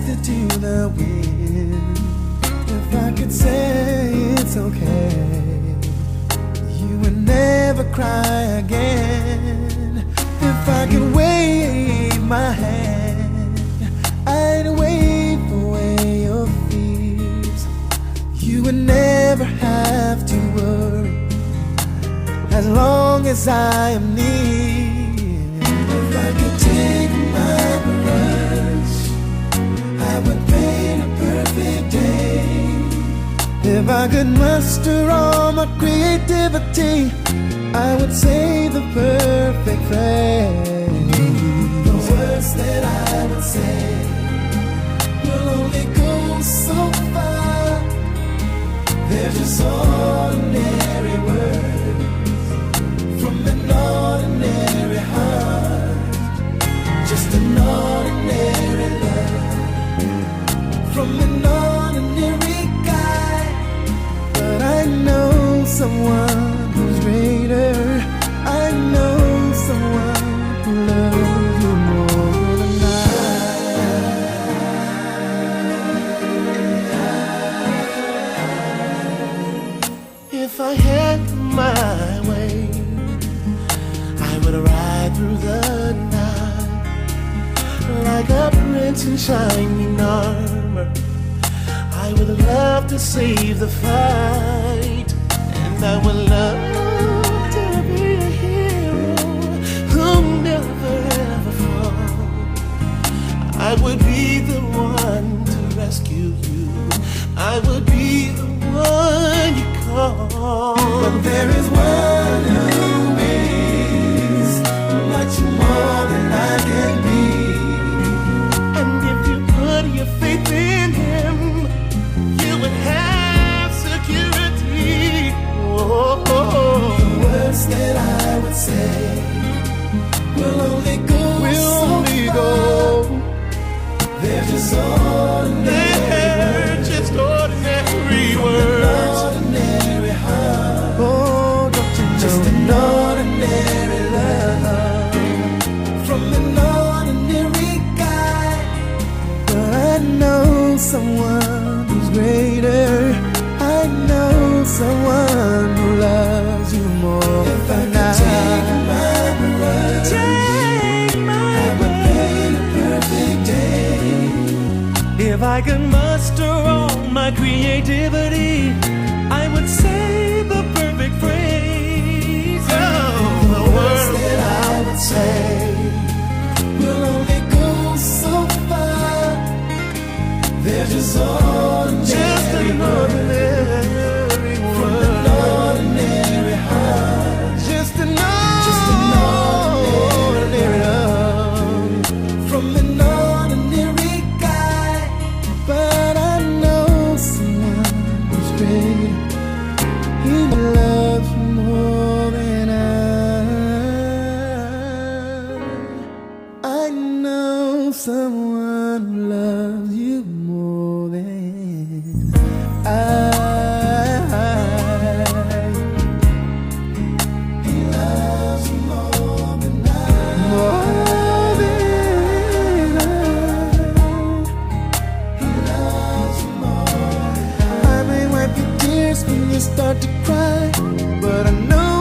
it to the wind. If I could say it's okay, you would never cry again. If I could wave my hand, I'd wave away your fears. You would never have to worry as long as I am near. If I could take my brush, I would paint a perfect day. If I could muster all my creativity, I would say the perfect phrase. The words that I would say will only go so far. They're just ordinary words from an ordinary heart. Just an ordinary love from an ordinary guy. But I know someone who's greater. I know someone who loves you more than I. If I had my way, I would ride through the night like a prince in shining armor. I would love to save the fight, and I would love to be a hero who never ever falls. I would be the one to rescue you. I would be the one you call. But there is one who is much more than I can be. And if you put your faith in him, you would have security. Oh, the words that I would say will only go so far. They're just ordinary words. Ordinary heart. Oh, don't you know? Just an ordinary love from an ordinary guy. But I know someone who's greater. I know someone who loves you more. If I could take my brush, I would paint a perfect day. If I could muster all my creativity, I would say the perfect phrase. Oh, the words that I would say will only go so far. They're just ordinary words from an ordinary heart. Just an ordinary love from an ordinary guy. But I know someone who's great. He loves you more than I know someone who loves you more than I. He loves you more than I. More than I. He loves you more than I. I may wipe your tears when you start to cry, but I know